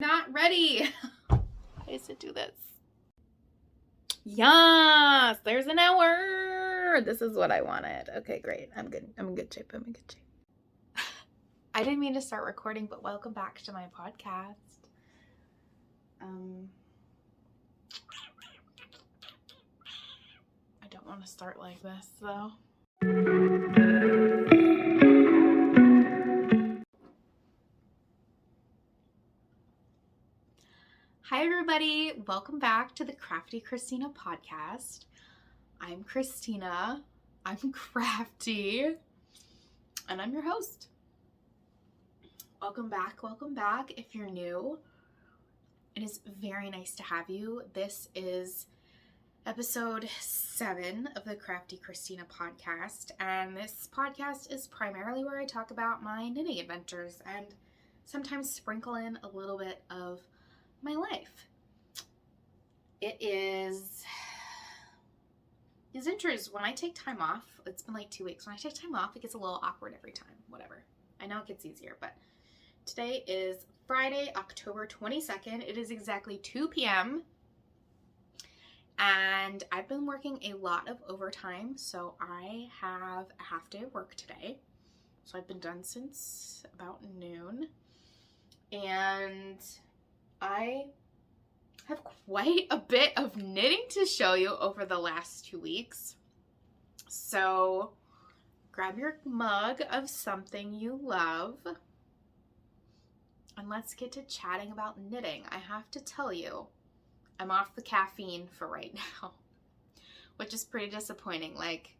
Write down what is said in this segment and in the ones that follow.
Not ready. How does it do this? Yes, there's an hour. This is what I wanted. Okay, great. I'm good. I'm in good shape. I'm in good shape. I didn't mean to start recording, but welcome back to my podcast. I don't want to start like this though. Hi everybody, welcome back to the Krafty Kristina podcast. I'm Kristina, I'm crafty, and I'm your host. Welcome back if you're new. It is very nice to have you. This is episode 7 of the Krafty Kristina podcast, and this podcast is primarily where I talk about my knitting adventures and sometimes sprinkle in a little bit of my life. It is these intros, when I take time off, it's been like 2 weeks. When I take time off, it gets a little awkward every time. Whatever. I know it gets easier, but today is Friday, October 22nd. It is exactly 2 p.m. And I've been working a lot of overtime, so I have a half day of work today. So I've been done since about noon. And I have quite a bit of knitting to show you over the last 2 weeks. So grab your mug of something you love and let's get to chatting about knitting. I have to tell you, I'm off the caffeine for right now, which is pretty disappointing. Like,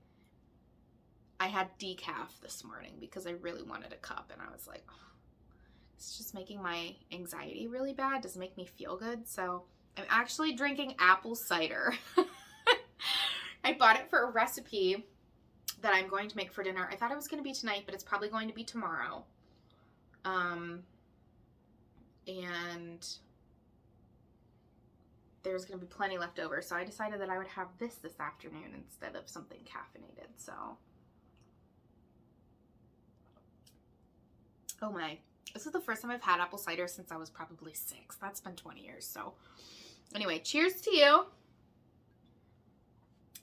I had decaf this morning because I really wanted a cup, and I was like, oh, it's just making my anxiety really bad. It doesn't make me feel good. So I'm actually drinking apple cider. I bought it for a recipe that I'm going to make for dinner. I thought it was going to be tonight, but it's probably going to be tomorrow. And there's going to be plenty left over. So I decided that I would have this afternoon instead of something caffeinated. So, oh my. This is the first time I've had apple cider since I was probably 6. That's been 20 years. So anyway, cheers to you.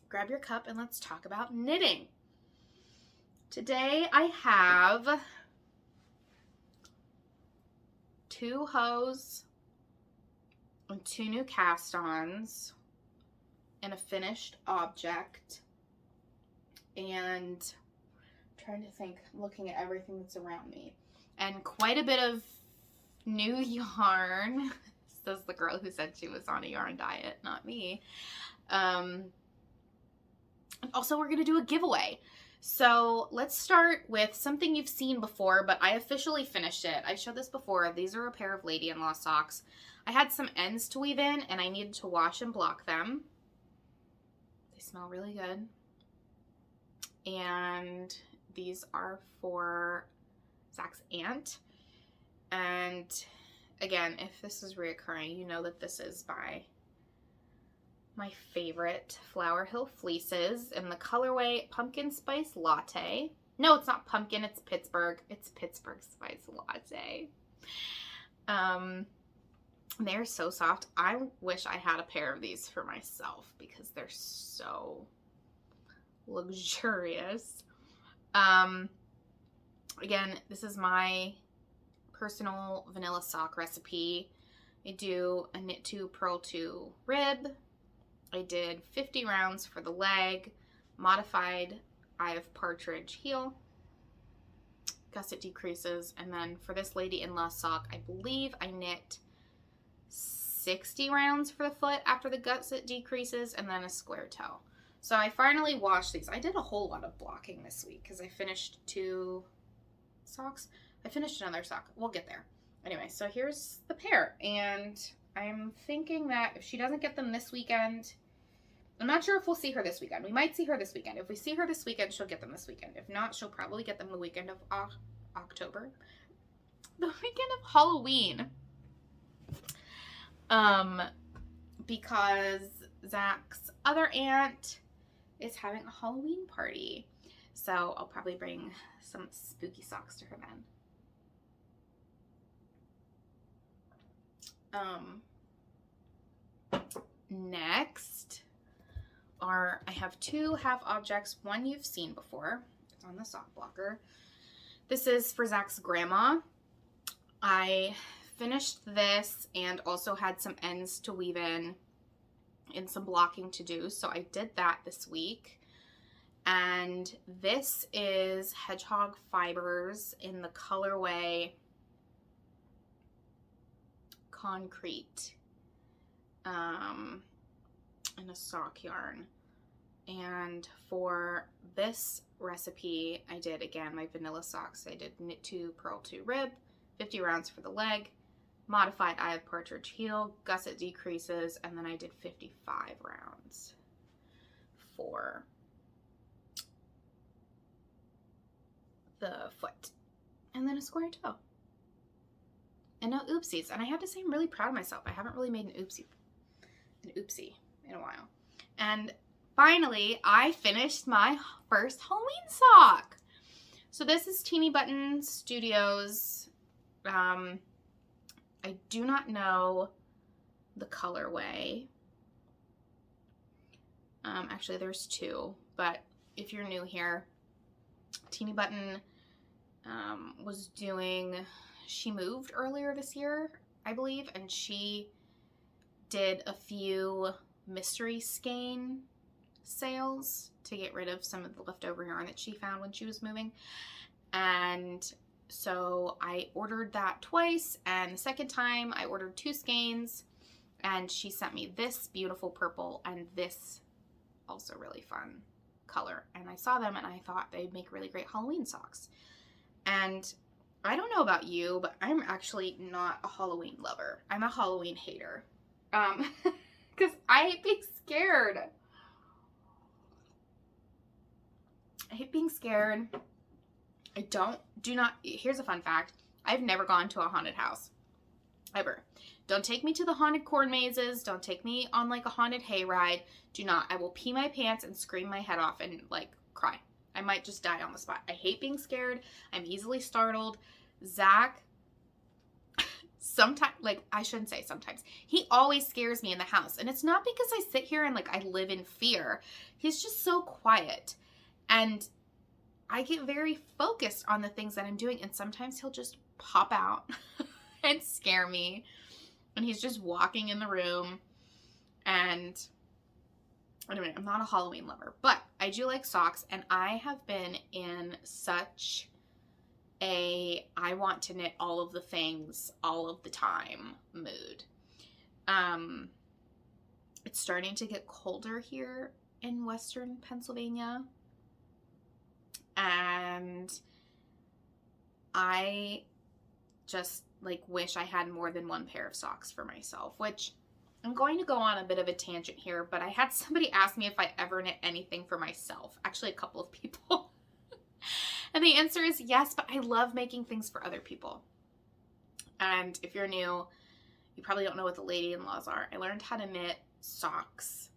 Grab your cup and let's talk about knitting. Today I have 2 hose and 2 new cast-ons and a finished object. And I'm trying to think, looking at everything that's around me. And quite a bit of new yarn. Says the girl who said she was on a yarn diet, not me. And also we're going to do a giveaway. So let's start with something you've seen before, but I officially finished it. I showed this before. These are a pair of lady-in-law socks. I had some ends to weave in, and I needed to wash and block them. They smell really good. And these are for Zach's aunt. And again, if this is reoccurring, you know that this is by my favorite Flower Hill Fleeces in the colorway Pumpkin Spice Latte. No, it's not pumpkin, it's Pittsburgh. It's Pittsburgh Spice Latte. They're so soft. I wish I had a pair of these for myself because they're so luxurious. Again, this is my personal vanilla sock recipe. I do a knit 2, purl 2 rib. I did 50 rounds for the leg, modified eye of partridge heel, gusset decreases, and then for this lady-in-law sock, I believe I knit 60 rounds for the foot after the gusset decreases, and then a square toe. So I finally washed these. I did a whole lot of blocking this week because I finished 2 socks. I finished another sock. We'll get there. Anyway, so here's the pair, and I'm thinking that if she doesn't get them this weekend, I'm not sure if we'll see her this weekend. We might see her this weekend. If we see her this weekend, she'll get them this weekend. If not, she'll probably get them the weekend of October. The weekend of Halloween. Because Zach's other aunt is having a Halloween party. So I'll probably bring some spooky socks to her then. Next I have two half objects. One you've seen before. It's on the sock blocker. This is for Zach's grandma. I finished this and also had some ends to weave in and some blocking to do. So I did that this week. And this is hedgehog fibers in the colorway concrete in a sock yarn. And for this recipe, I did, again, my vanilla socks. I did knit 2, purl 2, rib, 50 rounds for the leg, modified eye of partridge heel, gusset decreases, and then I did 55 rounds for the foot, and then a square toe. And no oopsies. And I have to say, I'm really proud of myself. I haven't really made an oopsie in a while. And finally, I finished my first Halloween sock. So this is Teeny Button Studios. I do not know the colorway. Actually, there's two, but if you're new here, Teeny Button was doing, she moved earlier this year, I believe, and she did a few mystery skein sales to get rid of some of the leftover yarn that she found when she was moving. And so I ordered that twice, and the second time I ordered 2 skeins, and she sent me this beautiful purple and this also really fun color. And I saw them and I thought they'd make really great Halloween socks. And I don't know about you, but I'm actually not a Halloween lover. I'm a Halloween hater. Because I hate being scared. I hate being scared. Here's a fun fact. I've never gone to a haunted house. Ever. Don't take me to the haunted corn mazes. Don't take me on like a haunted hayride. Do not. I will pee my pants and scream my head off and like cry. I might just die on the spot. I hate being scared. I'm easily startled. Zach, sometimes, like, I shouldn't say sometimes, he always scares me in the house. And it's not because I sit here and like I live in fear. He's just so quiet. And I get very focused on the things that I'm doing. And sometimes he'll just pop out and scare me. And he's just walking in the room. And anyway, I'm not a Halloween lover, but I do like socks, and I have been in such a I want to knit all of the things all of the time mood. It's starting to get colder here in Western Pennsylvania, and I just like wish I had more than one pair of socks for myself, which I'm going to go on a bit of a tangent here, but I had somebody ask me if I ever knit anything for myself. Actually, a couple of people. And the answer is yes, but I love making things for other people. And if you're new, you probably don't know what the lady-in-laws are. I learned how to knit socks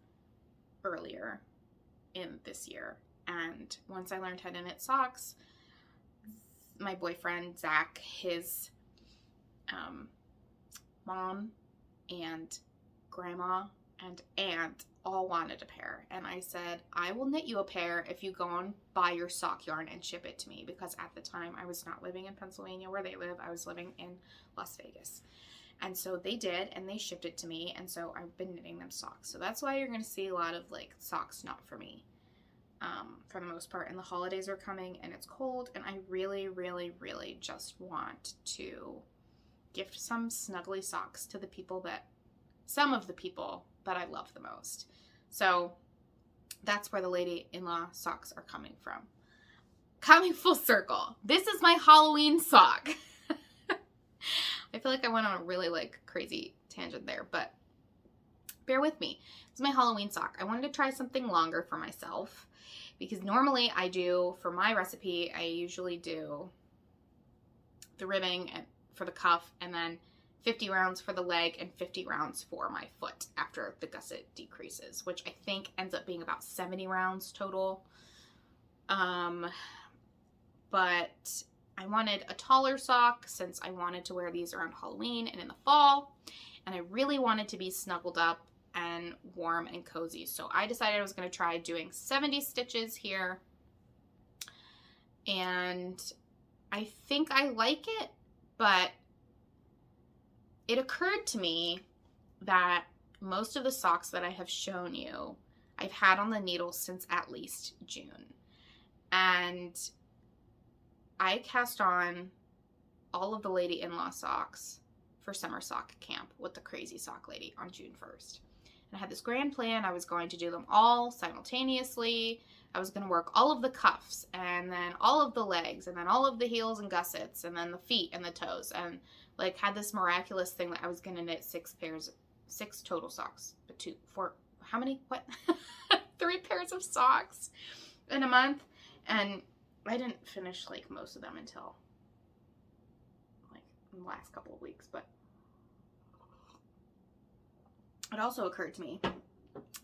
earlier in this year. And once I learned how to knit socks, my boyfriend, Zach, his mom and grandma and aunt all wanted a pair, and I said, I will knit you a pair if you go and buy your sock yarn and ship it to me, because at the time I was not living in Pennsylvania where they live. I was living in Las Vegas. And so they did, and they shipped it to me, and so I've been knitting them socks. So that's why you're going to see a lot of like socks not for me for the most part. And the holidays are coming and it's cold, and I really, really, really just want to gift some snuggly socks to some of the people that I love the most. So that's where the lady-in-law socks are coming from. Coming full circle. This is my Halloween sock. I feel like I went on a really like crazy tangent there, but bear with me. It's my Halloween sock. I wanted to try something longer for myself, because normally I do, for my recipe, I usually do the ribbing for the cuff, and then 50 rounds for the leg and 50 rounds for my foot after the gusset decreases, which I think ends up being about 70 rounds total. But I wanted a taller sock since I wanted to wear these around Halloween and in the fall. and I really wanted to be snuggled up and warm and cozy. So I decided I was going to try doing 70 stitches here, and I think I like it, but it occurred to me that most of the socks that I have shown you, I've had on the needle since at least June. And I cast on all of the Lady In-Law socks for summer sock camp with the Crazy Sock Lady on June 1st. And I had this grand plan. I was going to do them all simultaneously. I was going to work all of the cuffs, and then all of the legs, and then all of the heels and gussets, and then the feet and the toes, and like had this miraculous thing that I was going to knit 6 total socks, but 4, how many? What? 3 pairs of socks in a month. And I didn't finish like most of them until like the last couple of weeks, but it also occurred to me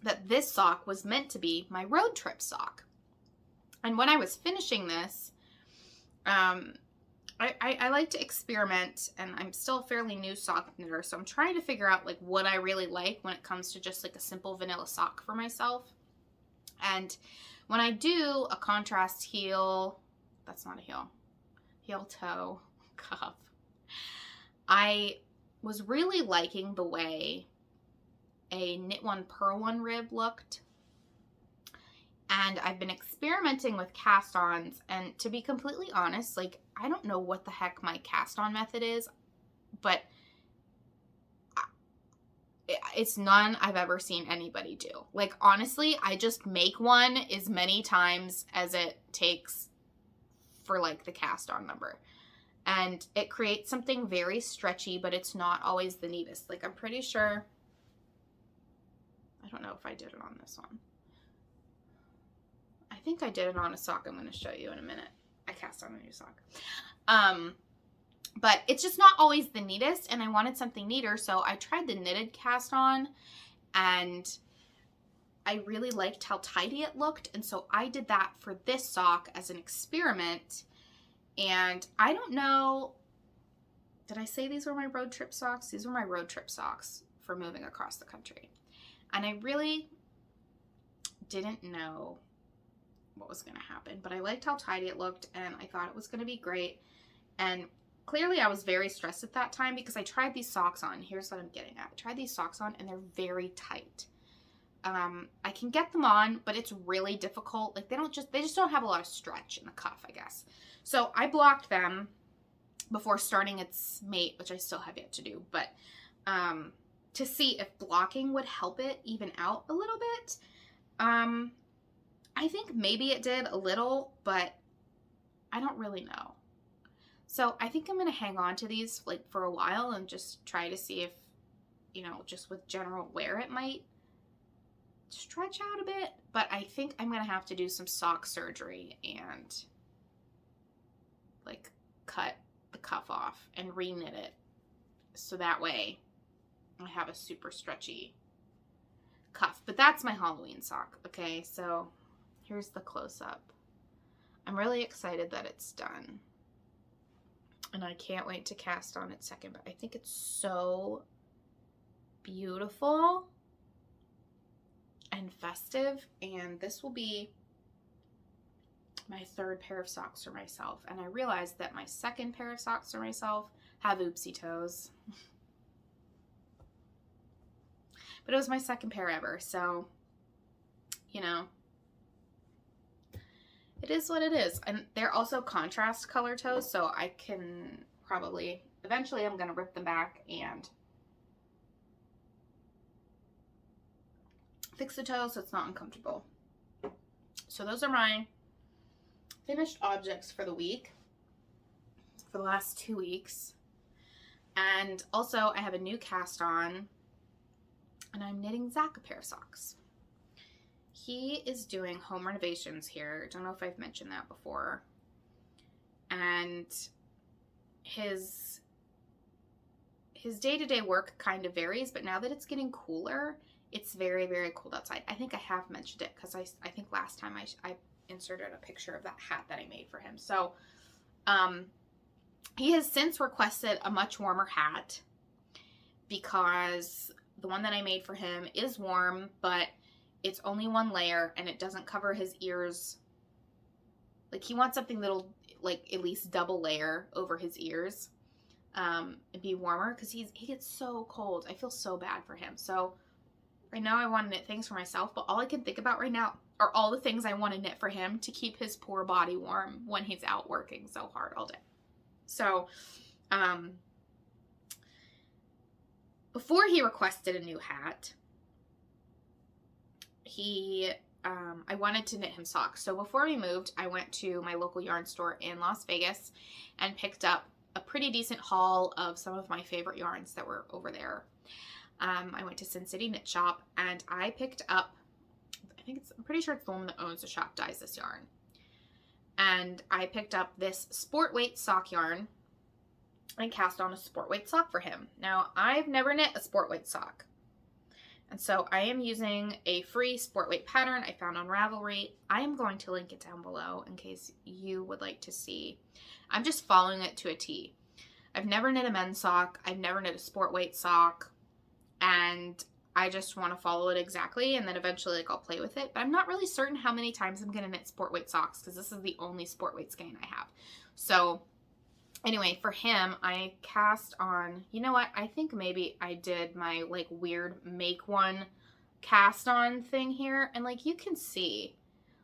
that this sock was meant to be my road trip sock. And when I was finishing this, I like to experiment, and I'm still a fairly new sock knitter, so I'm trying to figure out like what I really like when it comes to just like a simple vanilla sock for myself. And when I do a contrast heel, that's not a heel toe cuff, I was really liking the way a knit one purl one rib looked. And I've been experimenting with cast-ons, and to be completely honest, like, I don't know what the heck my cast-on method is, but it's none I've ever seen anybody do. Like, honestly, I just make one as many times as it takes for, like, the cast-on number. And it creates something very stretchy, but it's not always the neatest. Like, I'm pretty sure, I don't know if I did it on this one. I think I did it on a sock I'm going to show you in a minute. I cast on a new sock. But it's just not always the neatest, and I wanted something neater, so I tried the knitted cast on, and I really liked how tidy it looked, and so I did that for this sock as an experiment. And I don't know, did I say these were my road trip socks? These were my road trip socks for moving across the country. And I really didn't know what was going to happen, but I liked how tidy it looked, and I thought it was going to be great. And clearly I was very stressed at that time because I tried these socks on. Here's what I'm getting at. I tried these socks on, and they're very tight. I can get them on, but it's really difficult. Like, they just don't have a lot of stretch in the cuff, I guess. So I blocked them before starting its mate, which I still have yet to do, but to see if blocking would help it even out a little bit. I think maybe it did a little, but I don't really know. So I think I'm going to hang on to these like for a while and just try to see if, you know, just with general wear it might stretch out a bit. But I think I'm going to have to do some sock surgery and like cut the cuff off and re-knit it. So that way I have a super stretchy cuff. But that's my Halloween sock. Okay, so here's the close-up. I'm really excited that it's done. And I can't wait to cast on it second, but I think it's so beautiful and festive. And this will be my 3rd pair of socks for myself. And I realized that my 2nd pair of socks for myself have oopsie toes. But it was my 2nd pair ever, so, you know, it is what it is. And they're also contrast color toes, so I can probably, eventually I'm going to rip them back and fix the toe so it's not uncomfortable. So those are my finished objects for the week, for the last 2 weeks. And also I have a new cast on, and I'm knitting Zach a pair of socks. He is doing home renovations here. Don't know if I've mentioned that before. And his day-to-day work kind of varies, but now that it's getting cooler, it's very, very cold outside. I think I have mentioned it because I think last time I inserted a picture of that hat that I made for him. So he has since requested a much warmer hat, because the one that I made for him is warm, but it's only one layer and it doesn't cover his ears. Like, he wants something that'll, like, at least double layer over his ears and be warmer, because he gets so cold. I feel so bad for him. So right now I want to knit things for myself, but all I can think about right now are all the things I want to knit for him to keep his poor body warm when he's out working so hard all day. So, before he requested a new hat, I wanted to knit him socks. So before we moved, I went to my local yarn store in Las Vegas and picked up a pretty decent haul of some of my favorite yarns that were over there. I went to Sin City Knit Shop and I picked up, I'm pretty sure it's the woman that owns the shop dyes this yarn. And I picked up this sport weight sock yarn and cast on a sport weight sock for him. Now, I've never knit a sport weight sock. And so I am using a free sport weight pattern I found on Ravelry. I am going to link it down below in case you would like to see. I'm just following it to a T. I've never knit a men's sock. I've never knit a sport weight sock. And I just want to follow it exactly, and then eventually, like, I'll play with it. But I'm not really certain how many times I'm going to knit sport weight socks, because this is the only sport weight skein I have. So anyway, for him, I cast on, you know what, I think maybe I did my, like, weird make one cast on thing here, and, like, you can see,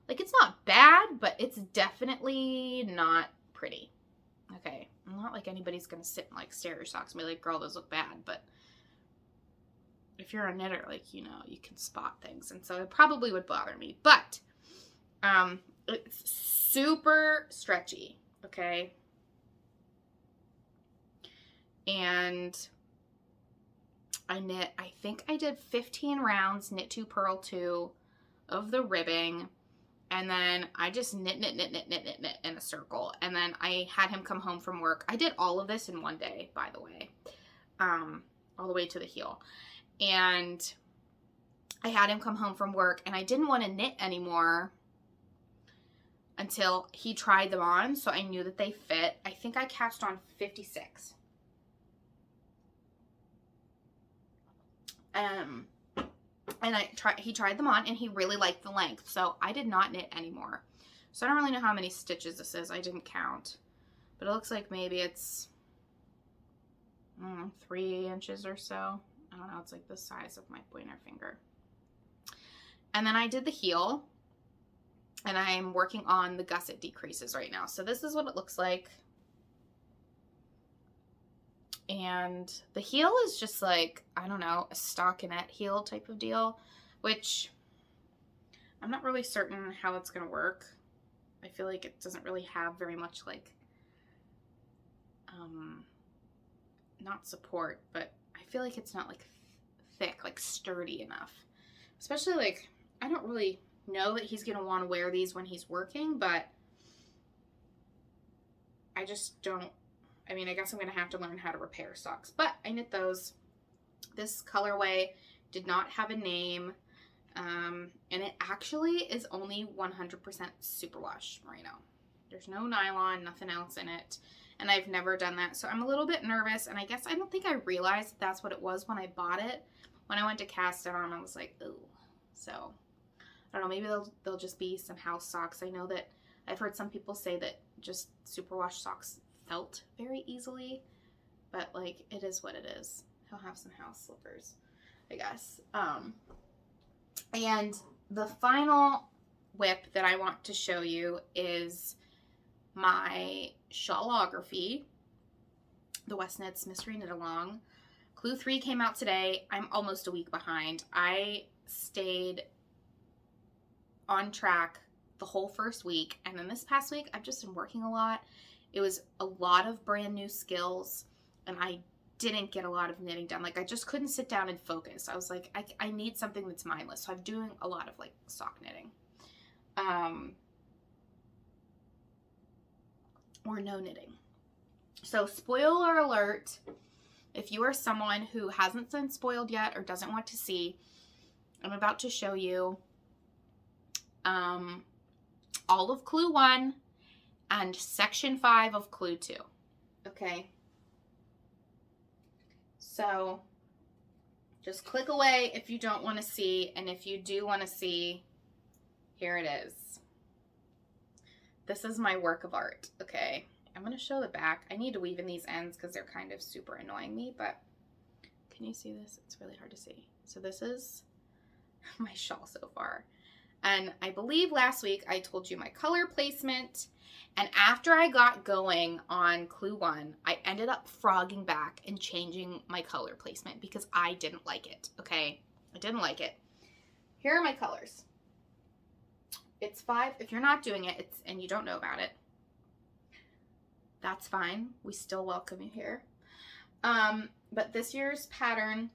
like, it's not bad, but it's definitely not pretty. Okay, not like anybody's gonna sit and, like, stare at your socks and be like, girl, those look bad, but if you're a knitter, like, you know, you can spot things, and so it probably would bother me, but it's super stretchy, okay? And I think I did 15 rounds, knit 2, purl 2 of the ribbing, and then I just knit in a circle, and then I had him come home from work. I did all of this in one day, by the way, all the way to the heel, and I had him come home from work, and I didn't want to knit anymore until he tried them on, so I knew that they fit. I think I cast on 56. And he tried them on and he really liked the length, so I did not knit anymore. So I don't really know how many stitches this is. I didn't count, but it looks like maybe it's 3 inches or so. I don't know, it's like the size of my pointer finger. And then I did the heel, and I'm working on the gusset decreases right now. So this is what it looks like. And the heel is just like, I don't know, a stockinette heel type of deal, which I'm not really certain how it's going to work. I feel like it doesn't really have very much, like, not support, but I feel like it's not, like, thick, like, sturdy enough. Especially, like, I don't really know that he's going to want to wear these when he's working, but I just don't. I mean, I guess I'm going to have to learn how to repair socks, but I knit those. This colorway did not have a name, and it actually is only 100% superwash merino. There's no nylon, nothing else in it, and I've never done that, so I'm a little bit nervous, and I guess I don't think I realized that's what it was when I bought it. When I went to cast it on, I was like, ooh. So, I don't know, maybe they'll just be some house socks. I know that I've heard some people say that just superwash socks felt very easily, but, like, it is what it is. He'll have some house slippers, I guess. And the final whip that I want to show you is my Shawlography, the Westknits Mystery Knit Along. Clue 3 came out today. I'm almost a week behind. I stayed on track the whole first week, and then this past week I've just been working a lot. It was a lot of brand new skills, and I didn't get a lot of knitting done. Like, I just couldn't sit down and focus. I was like, I need something that's mindless. So I'm doing a lot of, like, sock knitting. Or no knitting. So, spoiler alert, if you are someone who hasn't been spoiled yet or doesn't want to see, I'm about to show you all of Clue 1 and Section 5 of Clue 2. Okay? So, Just click away if you don't want to see, and if you do want to see, here it is. This is my work of art, okay? I'm going to show the back. I need to weave in these ends because they're kind of super annoying me, but can you see this? It's really hard to see. So this is my shawl so far. And I believe last week I told you my color placement. And after I got going on Clue 1, I ended up frogging back and changing my color placement because I didn't like it, okay? I didn't like it. Here are my colors. It's 5. If you're not doing it and you don't know about it, that's fine. We still welcome you here. But this year's pattern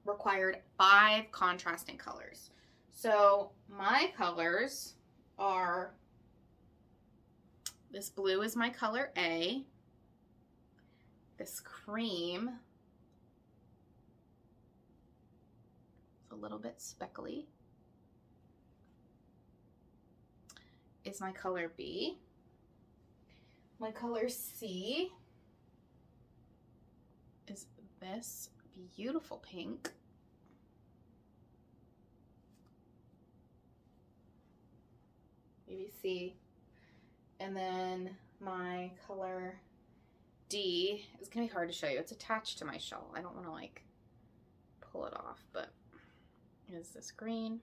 required 5 contrasting colors. So my colors are, this blue is my color A, this cream, it's a little bit speckly, is my color B, my color C is this beautiful pink, maybe C, and then my color D is gonna be hard to show you. It's attached to my shawl. I don't want to like pull it off, but is this green,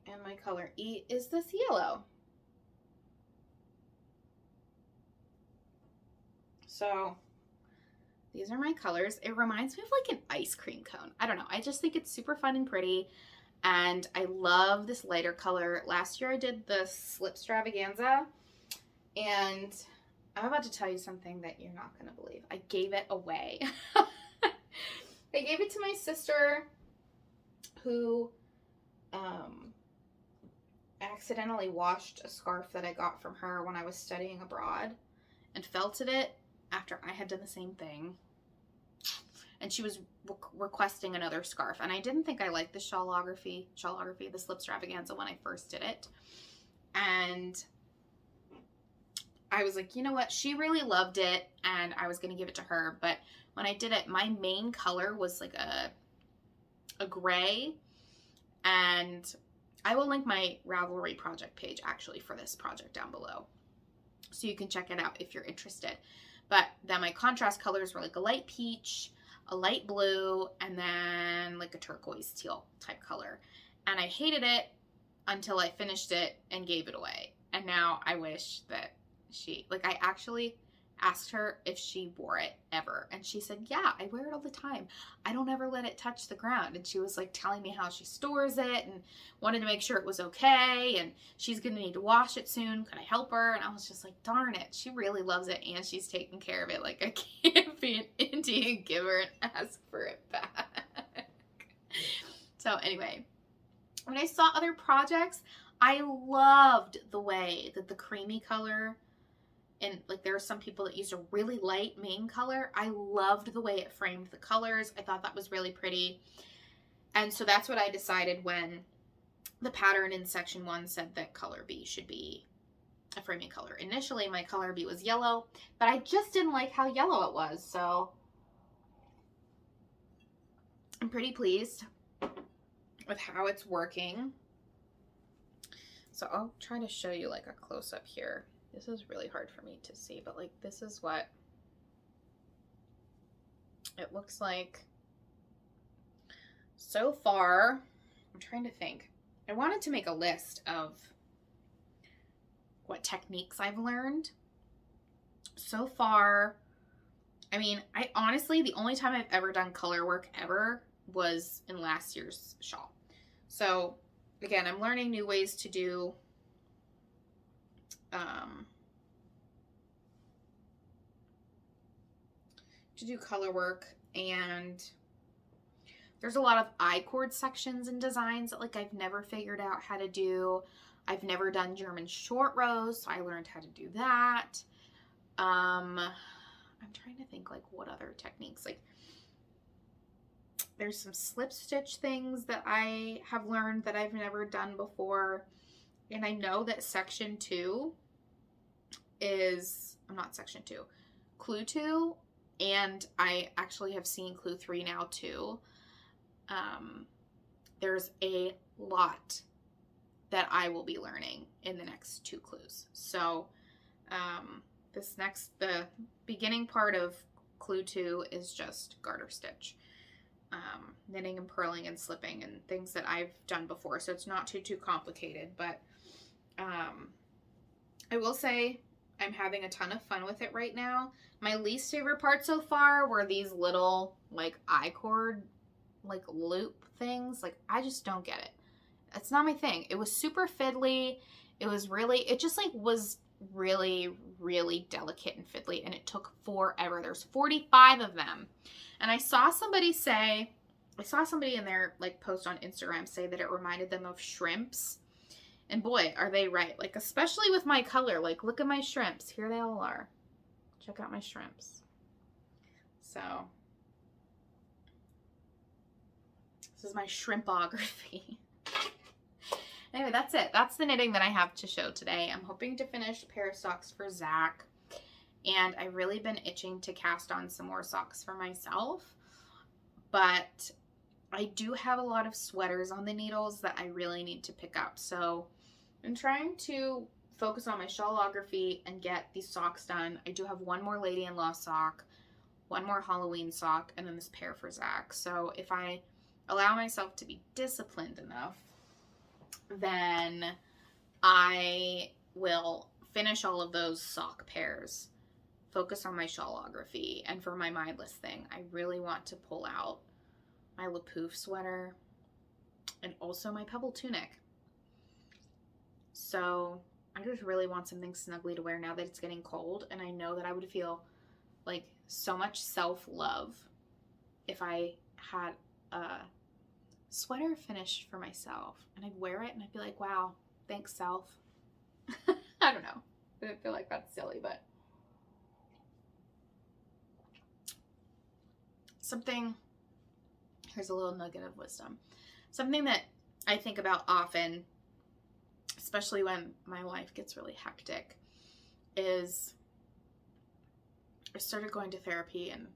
and my color E is this yellow. So these are my colors. It reminds me of like an ice cream cone. I don't know. I just think it's super fun and pretty. And I love this lighter color. Last year I did the slip extravaganza. And I'm about to tell you something that you're not going to believe. I gave it away. I gave it to my sister who accidentally washed a scarf that I got from her when I was studying abroad and felted it after I had done the same thing. And she was requesting another scarf. And I didn't think I liked the Shawlography, the slip extravaganza when I first did it. And I was like, you know what? She really loved it and I was going to give it to her. But when I did it, my main color was like a gray. And I will link my Ravelry project page actually for this project down below, so you can check it out if you're interested. But then my contrast colors were like a light peach, a light blue, and then like a turquoise teal type color. And I hated it until I finished it and gave it away. And now I wish that she, like, I actually asked her if she wore it ever. And she said, yeah, I wear it all the time. I don't ever let it touch the ground. And she was like telling me how she stores it and wanted to make sure it was okay. And she's going to need to wash it soon. Could I help her? And I was just like, darn it. She really loves it and she's taking care of it. Like, I can't be an Indian giver and ask for it back. So anyway, when I saw other projects, I loved the way that the creamy color, and like there are some people that used a really light main color. I loved the way it framed the colors. I thought that was really pretty. And so that's what I decided when the pattern in section 1 said that color B should be a framing color. Initially, my color B was yellow, but I just didn't like how yellow it was. So I'm pretty pleased with how it's working. So I'll try to show you like a close-up here. This is really hard for me to see, but like this is what it looks like so far. I'm trying to think. I wanted to make a list of what techniques I've learned so far. I mean, I honestly, the only time I've ever done color work ever was in last year's shawl. So again, I'm learning new ways to do color work, and there's a lot of I-cord sections and designs that like I've never figured out how to do. I've never done German short rows, so I learned how to do that. I'm trying to think like what other techniques, like there's some slip stitch things that I have learned that I've never done before. And I know that section 2 is, not section 2, Clue 2 And I actually have seen clue 3 now too. There's a lot that I will be learning in the next 2 clues. So the beginning part of clue 2 is just garter stitch. Knitting and purling and slipping and things that I've done before. So it's not too complicated, but I will say I'm having a ton of fun with it right now. My least favorite part so far were these little like I-cord like loop things. Like, I just don't get it. It's not my thing. It was super fiddly. It just like was really, really delicate and fiddly, and it took forever. There's 45 of them. And I saw somebody in their like post on Instagram say that it reminded them of shrimps. And boy, are they right. Like, especially with my color. Like, look at my shrimps. Here they all are. Check out my shrimps. So, this is my shrimpography. Anyway, that's it. That's the knitting that I have to show today. I'm hoping to finish a pair of socks for Zach. And I've really been itching to cast on some more socks for myself. But I do have a lot of sweaters on the needles that I really need to pick up. So I'm trying to focus on my shawlography and get these socks done. I do have one more lady-in-law sock, one more Halloween sock, and then this pair for Zach. So if I allow myself to be disciplined enough, then I will finish all of those sock pairs, focus on my shawlography, and for my mindless thing, I really want to pull out my LiQWYD sweater and also my pebble tunic. So I just really want something snuggly to wear now that it's getting cold, and I know that I would feel like so much self-love if I had a sweater finished for myself, and I'd wear it and I'd be like, wow, thanks self. I don't know. I feel like that's silly, but here's a little nugget of wisdom. Something that I think about often, especially when my life gets really hectic, is I started going to therapy, and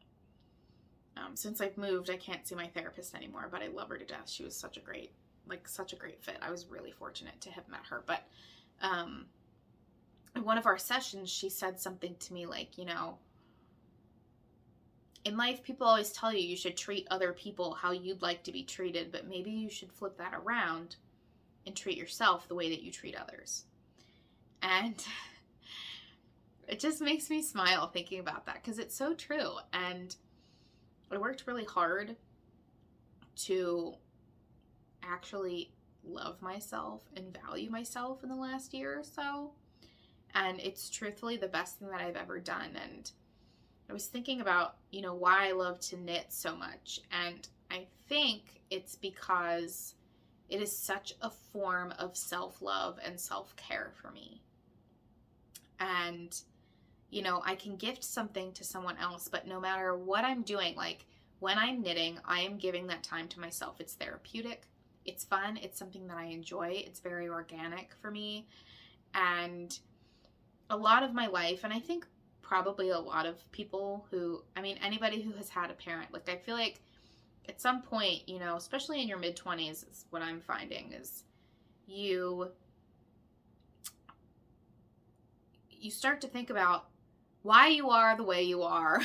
since I've moved, I can't see my therapist anymore, but I love her to death. She was such a great fit. I was really fortunate to have met her. But in one of our sessions, she said something to me like, you know, in life, people always tell you should treat other people how you'd like to be treated, but maybe you should flip that around and treat yourself the way that you treat others. And it just makes me smile thinking about that, because it's so true. And I worked really hard to actually love myself and value myself in the last year or so. And it's truthfully the best thing that I've ever done. And I was thinking about, you know, why I love to knit so much. And I think it's because it is such a form of self-love and self-care for me. And you know, I can gift something to someone else, but no matter what I'm doing, like when I'm knitting, I am giving that time to myself. It's therapeutic. It's fun. It's something that I enjoy. It's very organic for me. And a lot of my life, and I think probably a lot of people who, I mean, anybody who has had a parent, like I feel like at some point, you know, especially in your mid-20s, is what I'm finding is you start to think about why you are the way you are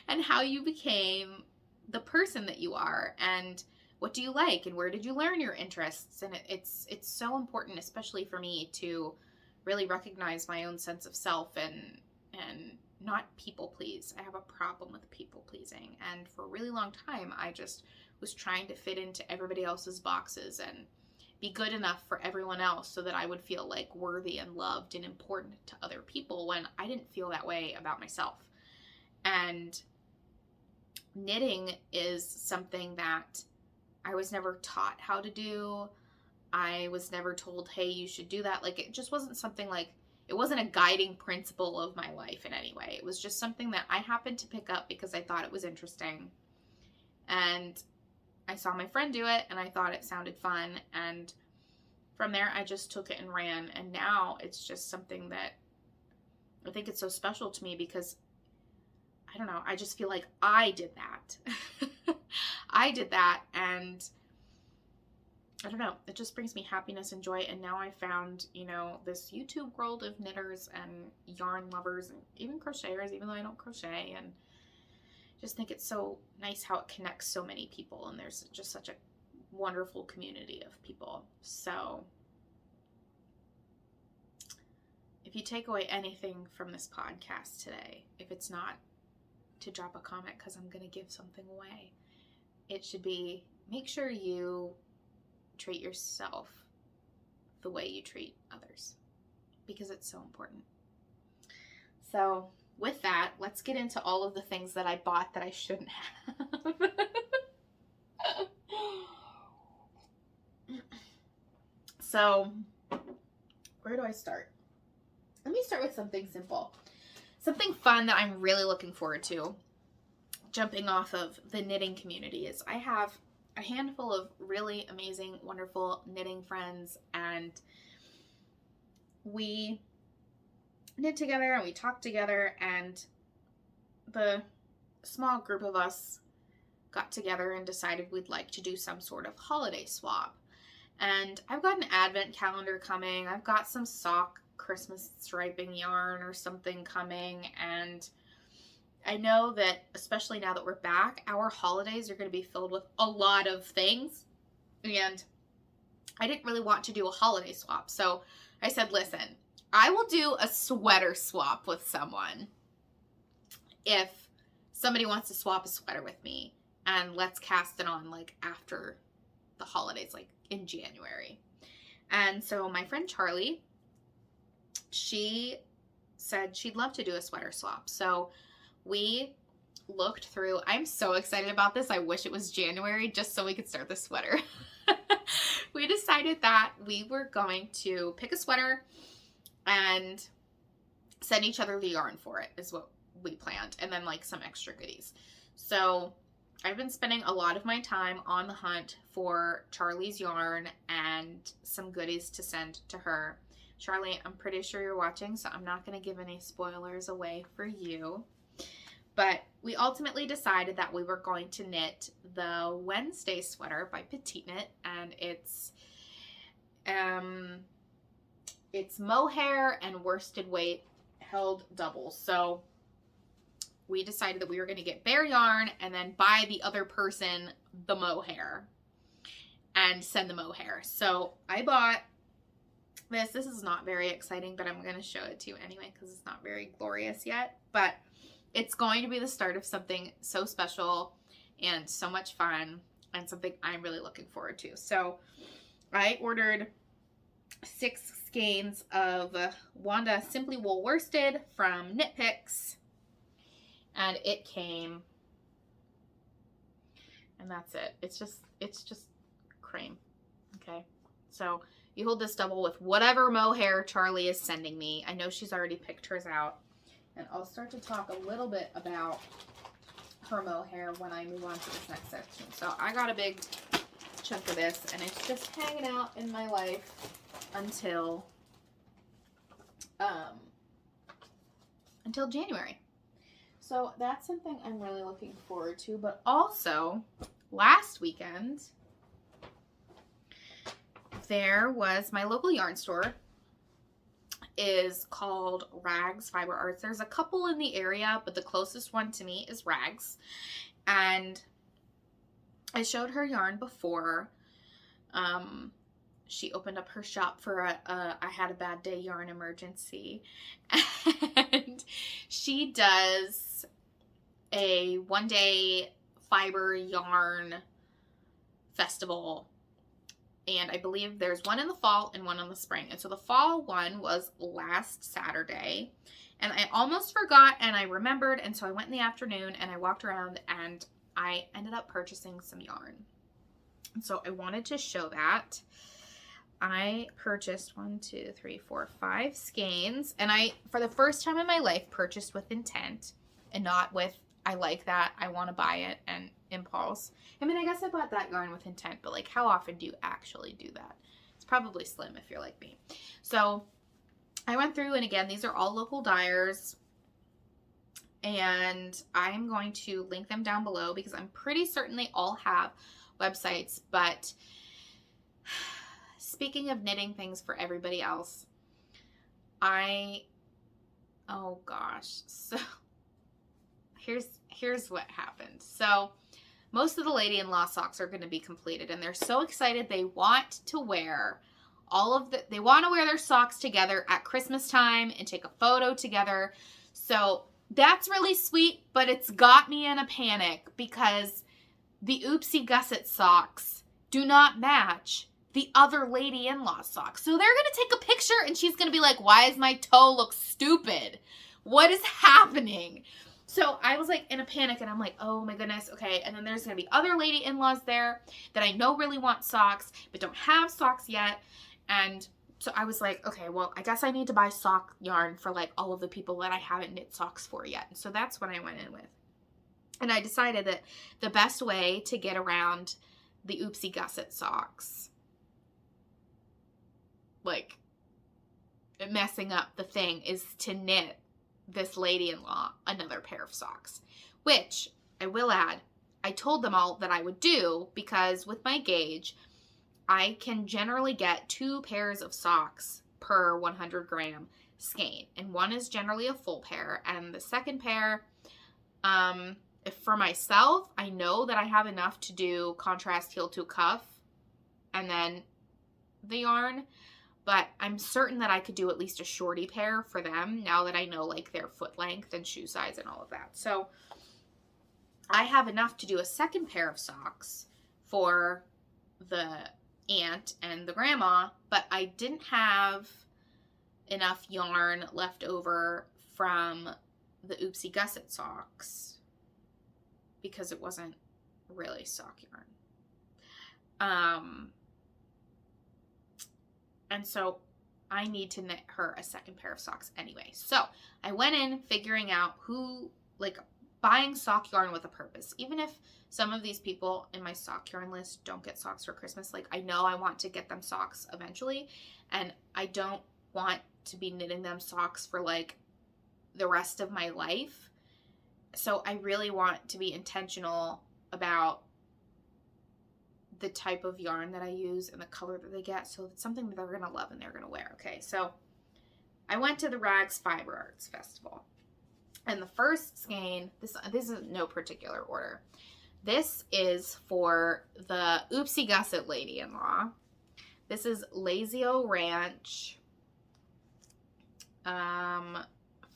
and how you became the person that you are, and what do you like, and where did you learn your interests. And it's so important, especially for me, to really recognize my own sense of self and not people please. I have a problem with people pleasing, and for a really long time I just was trying to fit into everybody else's boxes and be good enough for everyone else so that I would feel like worthy and loved and important to other people, when I didn't feel that way about myself. And knitting is something that I was never taught how to do. I was never told, hey, you should do that. Like, it just wasn't something like, it wasn't a guiding principle of my life in any way. It was just something that I happened to pick up because I thought it was interesting. And I saw my friend do it, and I thought it sounded fun, and from there I just took it and ran. And now it's just something that I think it's so special to me, because I I don't know, I just feel like I did that. I did that, and I don't know, it just brings me happiness and joy. And now I found, you know, this YouTube world of knitters and yarn lovers and even crocheters, even though I don't crochet, and just think it's so nice how it connects so many people, and there's just such a wonderful community of people. So if you take away anything from this podcast today, if it's not to drop a comment because I'm going to give something away, it should be, make sure you treat yourself the way you treat others, because it's so important. So with that, let's get into all of the things that I bought that I shouldn't have. So where do I start? Let me start with something simple. Something fun that I'm really looking forward to, jumping off of the knitting community, is I have a handful of really amazing, wonderful knitting friends, and we knit together and we talk together, and the small group of us got together and decided we'd like to do some sort of holiday swap. And I've got an advent calendar coming. I've got some sock Christmas striping yarn or something coming, and I know that especially now that we're back, our holidays are going to be filled with a lot of things, and I didn't really want to do a holiday swap. So I said, listen, I will do a sweater swap with someone if somebody wants to swap a sweater with me, and let's cast it on like after the holidays, like in January. And so my friend Charlie, she said she'd love to do a sweater swap. So we looked through. I'm so excited about this. I wish it was January just so we could start the sweater. We decided that we were going to pick a sweater and send each other the yarn for it, is what we planned, and then like some extra goodies. So I've been spending a lot of my time on the hunt for Charlie's yarn and some goodies to send to her. Charlie, I'm pretty sure you're watching, so I'm not going to give any spoilers away for you. But we ultimately decided that we were going to knit the Wednesday sweater by Petite Knit, and it's mohair and worsted weight held double. So we decided that we were going to get bare yarn and then buy the other person the mohair and send the mohair. So I bought this. This is not very exciting, but I'm going to show it to you anyway because it's not very glorious yet. But it's going to be the start of something so special and so much fun, and something I'm really looking forward to. So I ordered 6 skeins of Wanda Simply Wool Worsted from Knit Picks, and it came, and that's it. It's just cream. Okay, so you hold this double with whatever mohair Charlie is sending me. I know she's already picked hers out, and I'll start to talk a little bit about her mohair when I move on to this next section. So I got a big chunk of this, and it's just hanging out in my life until January. So that's something I'm really looking forward to. But also, last weekend, there was my local yarn store is called Rags Fiber Arts. There's a couple in the area, but the closest one to me is Rags. And I showed her yarn before. She opened up her shop for a I had a bad day yarn emergency. And she does a one-day fiber yarn festival. And I believe there's one in the fall and one in the spring. And so the fall one was last Saturday. And I almost forgot, and I remembered. And so I went in the afternoon and I walked around and I ended up purchasing some yarn. And so I wanted to show that. I purchased 5 skeins. And I, for the first time in my life, purchased with intent and not with, I like that, I want to buy it, and impulse. I mean, I guess I bought that yarn with intent, but like, how often do you actually do that? It's probably slim if you're like me. So I went through, and again, these are all local dyers, and I'm going to link them down below because I'm pretty certain they all have websites. But speaking of knitting things for everybody else, oh gosh, so here's what happened. So most of the lady-in-law socks are going to be completed, and they're so excited. They want to wear they want to wear their socks together at Christmas time and take a photo together. So that's really sweet, but it's got me in a panic because the Oopsie Gusset socks do not match the other lady-in-law socks. So they're going to take a picture and she's going to be like, why does my toe look stupid? What is happening? So I was like in a panic and I'm like, oh my goodness, okay. And then there's going to be other lady-in-laws there that I know really want socks but don't have socks yet. And so I was like, okay, well, I guess I need to buy sock yarn for like all of the people that I haven't knit socks for yet. And so that's what I went in with. And I decided that the best way to get around the Oopsie Gusset socks, like messing up the thing, is to knit this lady-in-law another pair of socks, which I will add, I told them all that I would do because with my gauge, I can generally get 2 pairs of socks per 100 gram skein. And one is generally a full pair. And the second pair, if for myself, I know that I have enough to do contrast heel to cuff and then the yarn. But I'm certain that I could do at least a shorty pair for them now that I know like their foot length and shoe size and all of that. So I have enough to do a second pair of socks for the aunt and the grandma, but I didn't have enough yarn left over from the Oopsie Gusset socks because it wasn't really sock yarn. And so I need to knit her a second pair of socks anyway. So I went in figuring out buying sock yarn with a purpose. Even if some of these people in my sock yarn list don't get socks for Christmas, like I know I want to get them socks eventually, and I don't want to be knitting them socks for like the rest of my life. So I really want to be intentional about the type of yarn that I use and the color that they get, so it's something that they're going to love and they're going to wear. Okay, so I went to the Rags Fiber Arts Festival, and the first skein, this is no particular order. This is for the Oopsie Gusset lady-in-law. This is Lazier Ranch.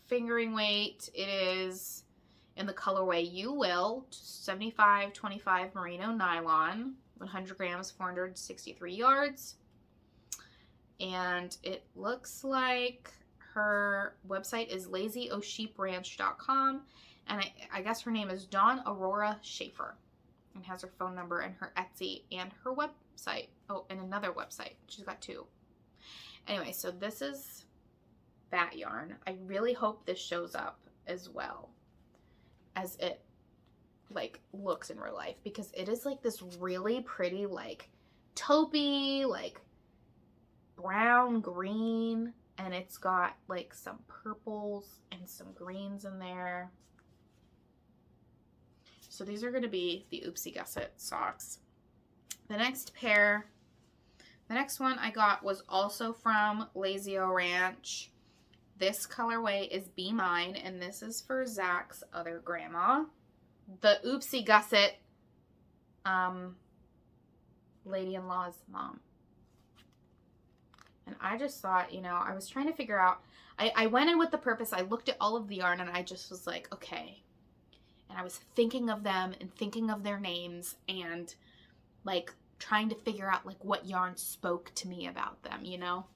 Fingering weight, it is in the colorway You Will, 75-25 merino nylon, 100 grams, 463 yards. And it looks like her website is lazyoshepranch.com. And I guess her name is Dawn Aurora Schaefer, and has her phone number and her Etsy and her website. Oh, and another website. She's got 2. Anyway, so this is that yarn. I really hope this shows up as well as it like looks in real life, because it is like this really pretty like taupey, like brown green, and it's got like some purples and some greens in there. So these are going to be the Oopsie Gusset socks. The next one I got was also from Lazier Ranch. This colorway is Be Mine, and this is for Zach's other grandma, the Oopsie Gusset lady-in-law's mom. And I just thought, you know, I was trying to figure out, I went in with the purpose, I looked at all of the yarn, and I just was like, okay. And I was thinking of them and thinking of their names and like trying to figure out like what yarn spoke to me about them, you know?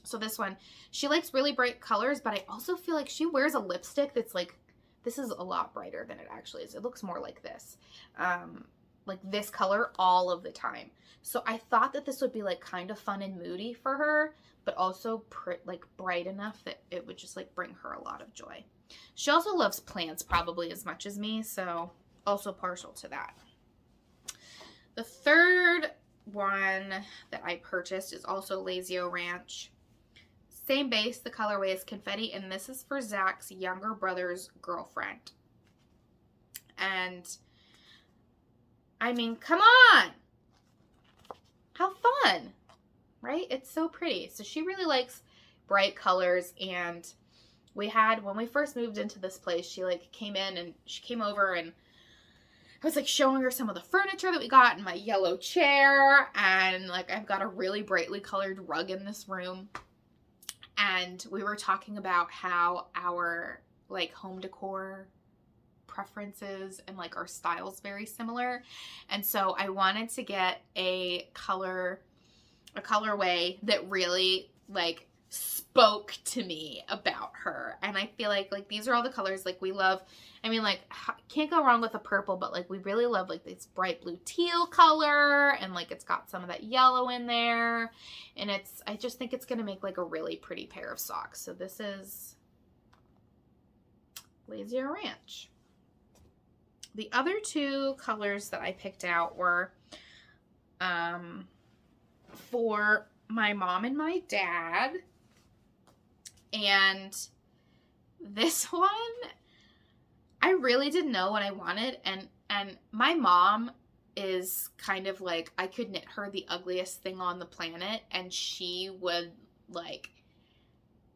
So this one, she likes really bright colors, but I also feel like she wears a lipstick that's like, this is a lot brighter than it actually is. It looks more like this, like this color all of the time. So I thought that this would be like kind of fun and moody for her, but also like bright enough that it would just like bring her a lot of joy. She also loves plants probably as much as me, so also partial to that. The third one that I purchased is also Lazier Ranch. Same base, the colorway is Confetti, and this is for Zach's younger brother's girlfriend. And, I mean, come on! How fun! Right? It's so pretty. So she really likes bright colors, and when we first moved into this place, she like came in and she came over and I was like showing her some of the furniture that we got in my yellow chair, and like I've got a really brightly colored rug in this room. And we were talking about how our like home decor preferences and like our styles very similar. And so I wanted to get a colorway that really like spoke to me about her. And I feel like these are all the colors like we love. I mean, like, can't go wrong with a purple, but like we really love like this bright blue teal color, and like it's got some of that yellow in there, and I just think it's gonna make like a really pretty pair of socks. So this is Lazier Ranch. The other two colors that I picked out were for my mom and my dad, and this one I really didn't know what I wanted, and my mom is kind of like, I could knit her the ugliest thing on the planet and she would like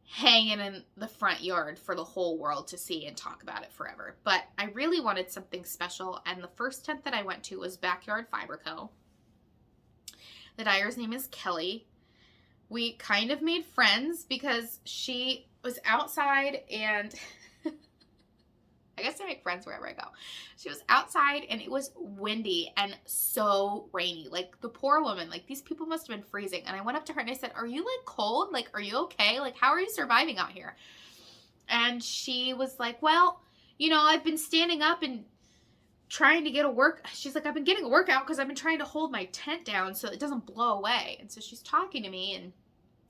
hang it in the front yard for the whole world to see and talk about it forever. But I really wanted something special, and the first tent that I went to was Backyard Fiber Co. The dyer's name is Kelly. We kind of made friends because she was outside, and I guess I make friends wherever I go. She was outside and it was windy and so rainy. Like the poor woman, like these people must have been freezing. And I went up to her and I said, "Are you like cold? Like, are you okay? Like, how are you surviving out here?" And she was like, "Well, you know, I've been standing up and trying to get she's like, I've been getting a workout because I've been trying to hold my tent down so it doesn't blow away." And so she's talking to me, and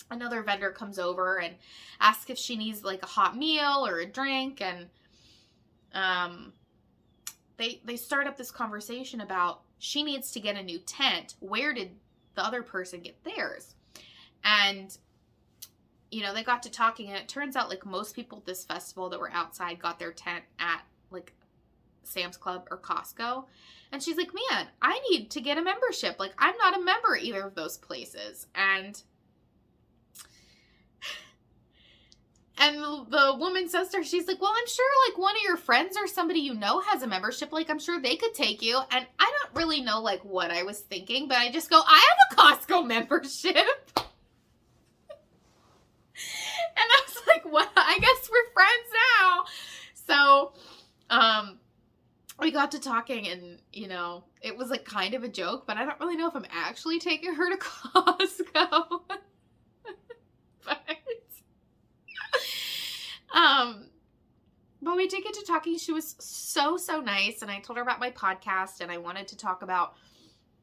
another vendor comes over and asks if she needs like a hot meal or a drink, and they start up this conversation about she needs to get a new tent. Where did the other person get theirs? And, you know, they got to talking, and it turns out like most people at this festival that were outside got their tent at like Sam's Club or Costco. And she's like, "Man, I need to get a membership. Like, I'm not a member at either of those places." And the woman says to her, she's like, "Well, I'm sure like one of your friends or somebody you know has a membership. Like, I'm sure they could take you." And I don't really know like what I was thinking, but I just go, "I have a Costco membership." And I was like, "Well, I guess we're friends now." So, we got to talking, and, you know, it was like kind of a joke, but I don't really know if I'm actually taking her to Costco. But we did get to talking. She was so nice, and I told her about my podcast, and I wanted to talk about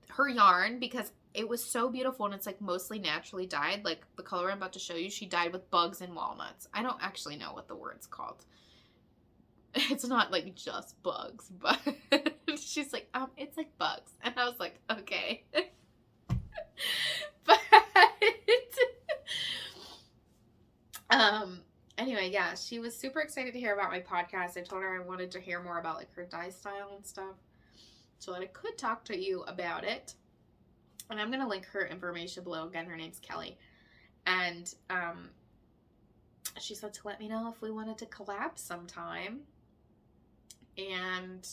her yarn because it was so beautiful, and it's like mostly naturally dyed. Like the color I'm about to show you, she dyed with bugs and walnuts. I don't actually know what the word's called. It's not like just bugs, but she's like, it's like bugs. And I was like, okay. But anyway, yeah, she was super excited to hear about my podcast. I told her I wanted to hear more about like her dye style and stuff, so that I could talk to you about it. And I'm going to link her information below. Again, her name's Kelly. And she said to let me know if we wanted to collab sometime. And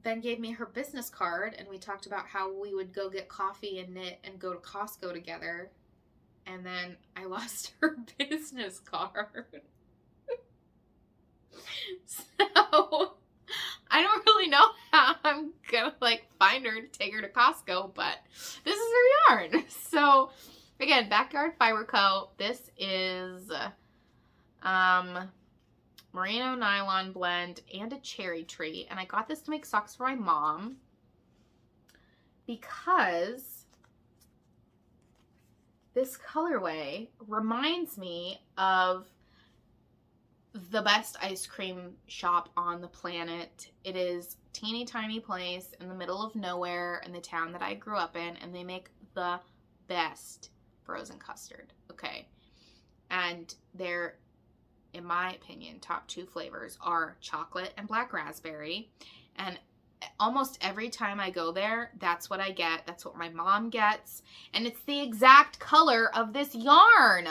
then gave me her business card, and we talked about how we would go get coffee and knit and go to Costco together. And then I lost her business card. So I don't really know how I'm gonna like find her to take her to Costco, but this is her yarn. So again, Backyard Fiber Co. This is merino nylon blend and a cherry tree, and I got this to make socks for my mom because this colorway reminds me of the best ice cream shop on the planet. It is a teeny tiny place in the middle of nowhere in the town that I grew up in, and they make the best frozen custard. Okay. And they're, in my opinion, top 2 flavors are chocolate and black raspberry. And almost every time I go there, that's what I get. That's what my mom gets. And it's the exact color of this yarn.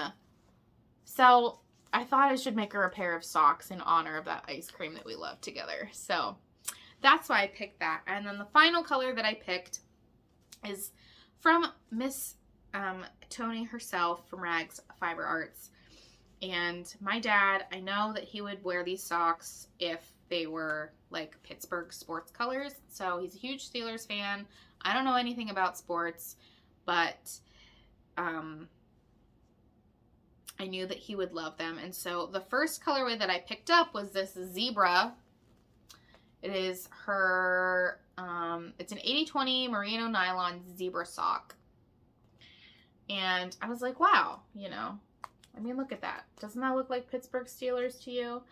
So I thought I should make her a pair of socks in honor of that ice cream that we love together. So that's why I picked that. And then the final color that I picked is from Miss Tony herself from Rags Fiber Arts. And my dad, I know that he would wear these socks if they were like Pittsburgh sports colors. So he's a huge Steelers fan. I don't know anything about sports, but I knew that he would love them. And so the first colorway that I picked up was this zebra. It is her, it's an 80/20 merino nylon zebra sock. And I was like, wow, you know, I mean, look at that. Doesn't that look like Pittsburgh Steelers to you?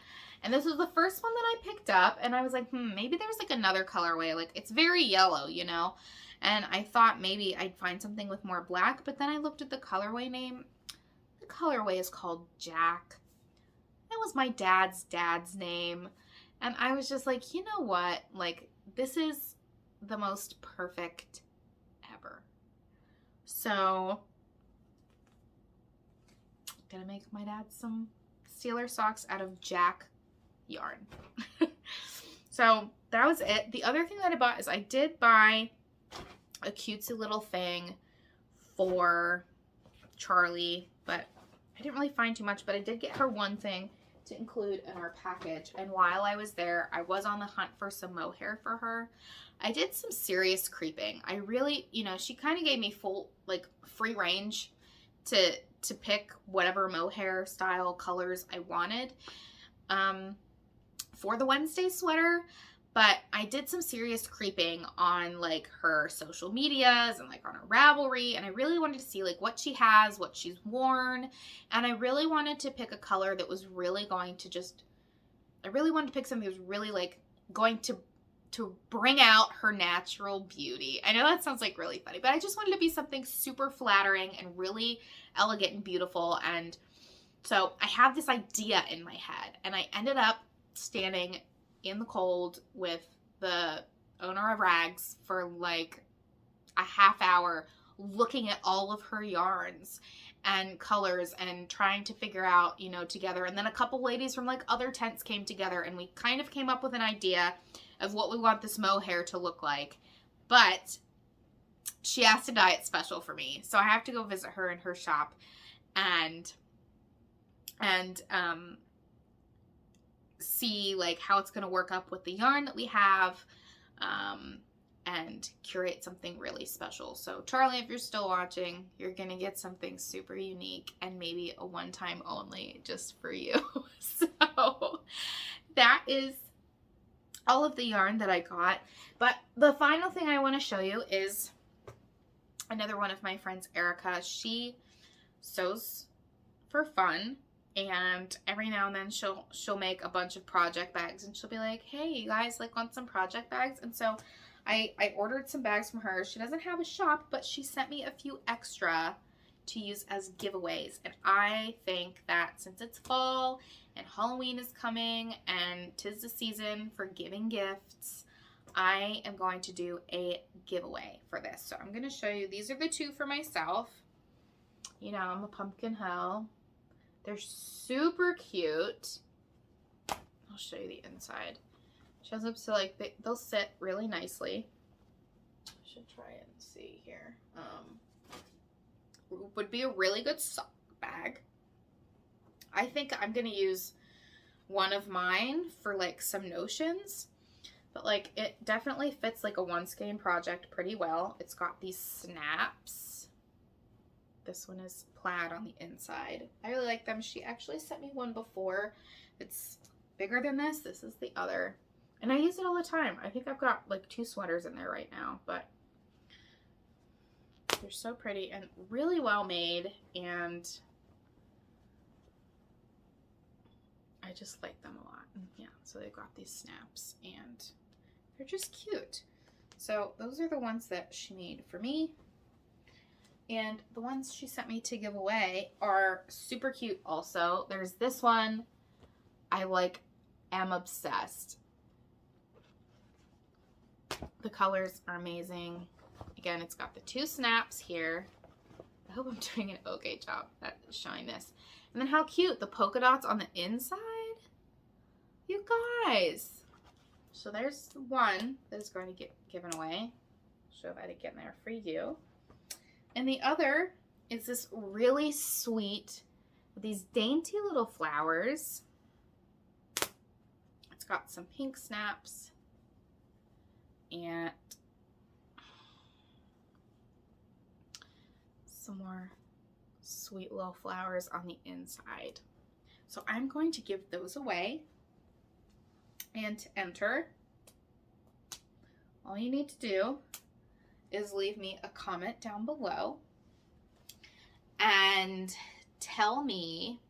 And this was the first one that I picked up, and I was like, maybe there's like another colorway. Like, it's very yellow, you know? And I thought maybe I'd find something with more black, but then I looked at the colorway name. The colorway is called Jack. That was my dad's name. And I was just like, you know what? Like, this is the most perfect ever. So I'm gonna make my dad some Steeler socks out of Jack yarn. So that was it. The other thing that I bought is I did buy a cutesy little thing for Charlie, but I didn't really find too much, but I did get her one thing to include in our package. And while I was there, I was on the hunt for some mohair for her. I did some serious creeping. I really, you know, she kind of gave me full, like, free range to pick whatever mohair style colors I wanted for the Wednesday sweater. But I did some serious creeping on like her social medias and like on her Ravelry, and I really wanted to see like what she has, what she's worn, and I really wanted to pick a color that was really going to just, I really wanted to pick something that was really like going to bring out her natural beauty. I know that sounds like really funny, but I just wanted to be something super flattering and really elegant and beautiful. And so I have this idea in my head, and I ended up standing in the cold with the owner of Rags for like a half hour looking at all of her yarns and colors and trying to figure out, you know, together. And then a couple ladies from like other tents came together, and we kind of came up with an idea of what we want this mohair to look like. But she asked to dye it special for me, so I have to go visit her in her shop and see like how it's going to work up with the yarn that we have, and curate something really special. So Charlie, if you're still watching, you're going to get something super unique and maybe a one-time only just for you. So that is all of the yarn that I got. But the final thing I want to show you is another one of my friends, Erica. She sews for fun, and every now and then she'll make a bunch of project bags, and she'll be like, hey, you guys like want some project bags? And so I ordered some bags from her. She doesn't have a shop, but she sent me a few extra to use as giveaways. And I think that since it's fall and Halloween is coming and 'tis the season for giving gifts, I am going to do a giveaway for this. So I'm going to show you. These are the two for myself. You know, I'm a pumpkin hoe. They're super cute. I'll show you the inside. She has up so like they'll sit really nicely. I should try and see here. Would be a really good sock bag. I think I'm gonna use one of mine for like some notions, but like it definitely fits like a one skein project pretty well. It's got these snaps. This one is plaid on the inside. I really like them. She actually sent me one before. It's bigger than this. This is the other. And I use it all the time. I think I've got like 2 sweaters in there right now, but they're so pretty and really well made, and I just like them a lot. And yeah, so they've got these snaps and they're just cute. So those are the ones that she made for me. And the ones she sent me to give away are super cute also. There's this one. I am obsessed. The colors are amazing. Again, it's got the 2 snaps here. I hope I'm doing an okay job at showing this. And then how cute, the polka dots on the inside. You guys. So there's one that is going to get given away. Show that again there for you. And the other is this really sweet, with these dainty little flowers. It's got some pink snaps and some more sweet little flowers on the inside. So I'm going to give those away. And to enter, all you need to do is leave me a comment down below and tell me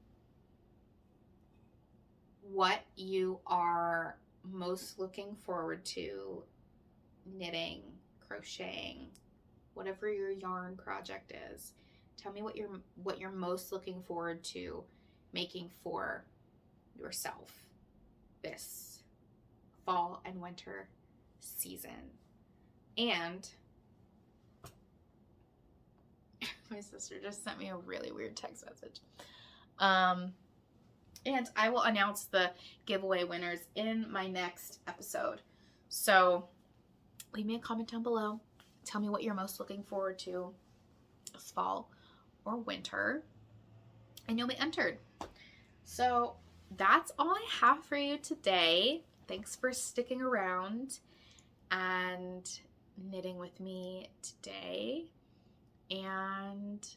what you are most looking forward to knitting, crocheting, whatever your yarn project is. Tell me what you're most looking forward to making for yourself this fall and winter season. And my sister just sent me a really weird text message. And I will announce the giveaway winners in my next episode. So leave me a comment down below. Tell me what you're most looking forward to this fall or winter, and you'll be entered. So that's all I have for you today. Thanks for sticking around and knitting with me today. And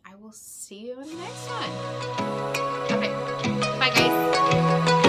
I will see you in the next one. Okay, bye guys.